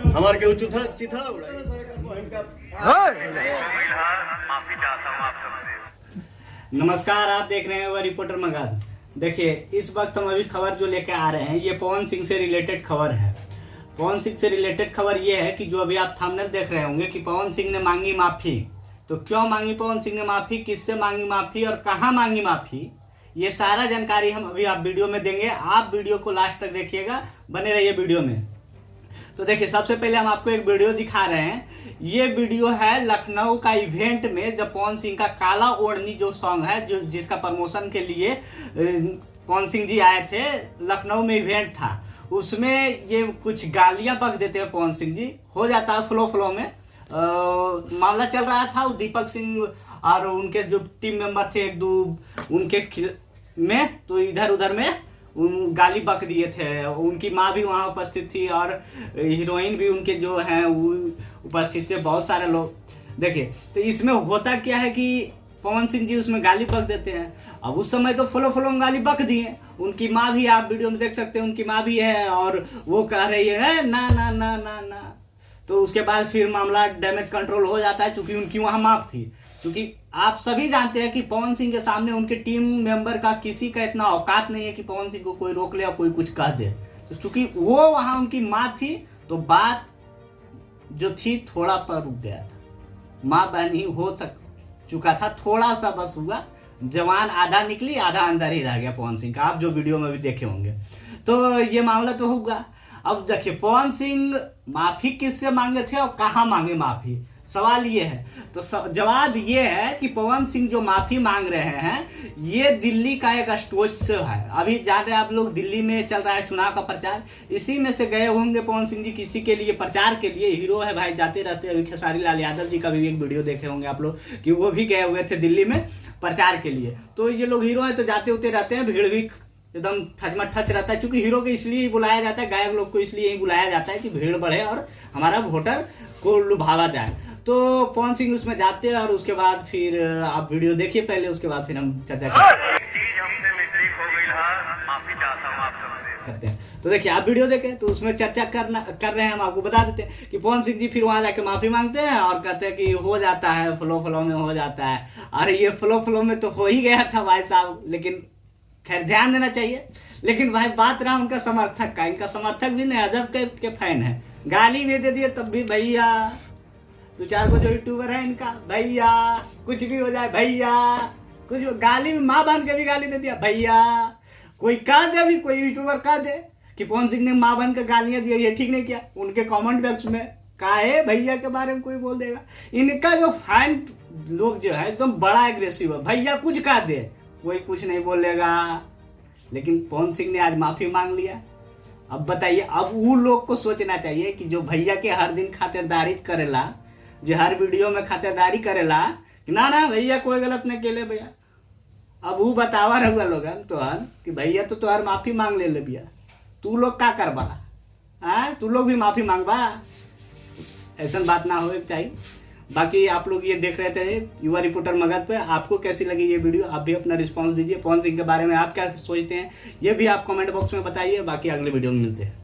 हमारे के चिथड़ा चिथड़ा उड़ाई। माफी चाहता हूँ आप सबसे। नमस्कार, आप देख रहे हैं वो रिपोर्टर मगध। देखिए, इस वक्त हम अभी खबर जो लेकर आ रहे हैं ये पवन सिंह से रिलेटेड खबर है। पवन सिंह से रिलेटेड खबर ये है कि जो अभी आप थंबनेल देख रहे होंगे कि पवन सिंह ने मांगी माफी। तो क्यों मांगी पवन सिंह ने माफी, किससे मांगी माफी और कहाँ मांगी माफी, ये सारा जानकारी हम अभी आप वीडियो में देंगे। आप वीडियो को लास्ट तक देखिएगा, बने रहिए वीडियो में। तो देखिए, सबसे पहले हम आपको एक वीडियो दिखा रहे हैं। ये वीडियो है लखनऊ का इवेंट में जब पवन सिंह का काला ओढ़नी जो सॉन्ग है, जो जिसका प्रमोशन के लिए पवन सिंह जी आए थे, लखनऊ में इवेंट था। उसमें ये कुछ गालियां बक देते हैं पवन सिंह जी, हो जाता है फ्लो में। मामला चल रहा था, दीपक सिंह और उनके जो टीम मेंबर थे एक दो उनके में, तो इधर उधर में उन गाली बक दिए थे। उनकी माँ भी वहाँ उपस्थित थी और हीरोइन भी उनके जो हैं वो उपस्थित थे, बहुत सारे लोग। देखिए, तो इसमें होता क्या है कि पवन सिंह जी उसमें गाली बक देते हैं। अब उस समय तो फ्लो में गाली बक दिए। उनकी माँ भी, आप वीडियो में देख सकते हैं, उनकी माँ भी है और वो कह रही है ना ना ना ना ना। तो उसके बाद फिर मामला डैमेज कंट्रोल हो जाता है, क्योंकि उनकी वहाँ माफ थी। क्योंकि आप सभी जानते हैं कि पवन सिंह के सामने उनके टीम मेंबर का किसी का इतना औकात नहीं है कि पवन सिंह को कोई रोक ले या कोई कुछ कह दे। तो क्योंकि वो वहां उनकी माँ थी, तो बात जो थी थोड़ा पर रुक गया था। माँ बहन ही हो चुका था, थोड़ा सा बस हुआ। जवान आधा निकली, आधा अंदर ही रह गया पवन सिंह का, आप जो वीडियो में भी देखे होंगे। तो ये मामला तो होगा। अब देखिए, पवन सिंह माफी किससे मांगे थे और कहाँ मांगे माफी, सवाल ये है। तो जवाब ये है कि पवन सिंह जो माफी मांग रहे हैं, ये दिल्ली का एक स्टेज से है। अभी जान रहे आप लोग, दिल्ली में चल रहा है चुनाव का प्रचार, इसी में से गए होंगे पवन सिंह जी किसी के लिए प्रचार के लिए। हीरो है भाई, जाते रहते हैं। अभी खेसारी लाल यादव जी का भी एक वीडियो देखे होंगे आप लोग कि वो भी गए हुए थे दिल्ली में प्रचार के लिए। तो ये लोग हीरो है तो जाते होते रहते हैं, भीड़ भी एकदम ठच रहता है। क्योंकि हीरो को इसलिए ही बुलाया जाता है, गायक लोग को इसलिए ही बुलाया जाता है कि भीड़ बढ़े और हमारा वोटर को लुभावा जाए। तो पवन सिंह उसमें जाते हैं और उसके बाद फिर आप वीडियो देखिए पहले, उसके बाद फिर हम चर्चा करते हैं। तो देखिए, आप वीडियो देखें तो उसमें चर्चा कर रहे हैं। हम आपको बता देते हैं कि पवन सिंह जी फिर वहां जाके माफी मांगते हैं और कहते हैं कि हो जाता है, फ्लो में हो जाता है। अरे ये फ्लो में तो हो ही गया था भाई साहब, लेकिन खैर ध्यान देना चाहिए। लेकिन भाई बात रहा उनका समर्थक का, इनका समर्थक भी नहीं अजब के फैन है। गाली भी दे दिए तब भी भैया, दो चार को जो यूट्यूबर है इनका, भैया कुछ भी हो जाए भैया, कुछ गाली भी माँ बहन के भी गाली दे दिया भैया। कोई कह दे, भी कोई यूट्यूबर कह दे कि पवन सिंह ने माँ बहन के गालियां दी, ये ठीक नहीं किया, उनके कमेंट बॉक्स में काहे भैया के बारे में कोई बोल देगा। इनका जो फैन लोग जो है एकदम बड़ा एग्रेसिव है, भैया कुछ कह दे कोई कुछ नहीं बोलेगा। लेकिन पवन सिंह ने आज माफी मांग लिया। अब बताइए, अब वो लोग को सोचना चाहिए कि जो भैया के हर दिन खातिरदारी करेला, जो हर वीडियो में खातिरदारी करेला कि ना ना भैया कोई गलत नहीं केले भैया, अब वो बतावा रहुआ लोगन तोहन कि भैया तो तोहर माफी मांग ले भैया, तू लोग का करबा, तू लोग भी माफी मांगबा। ऐसा बात ना हो चाहिए। बाकी आप लोग ये देख रहे थे युवा रिपोर्टर मगध पे, आपको कैसी लगी ये वीडियो, आप भी अपना रिस्पांस दीजिए। पवन सिंह के बारे में आप क्या सोचते हैं ये भी आप कमेंट बॉक्स में बताइए। बाकी अगले वीडियो में मिलते हैं।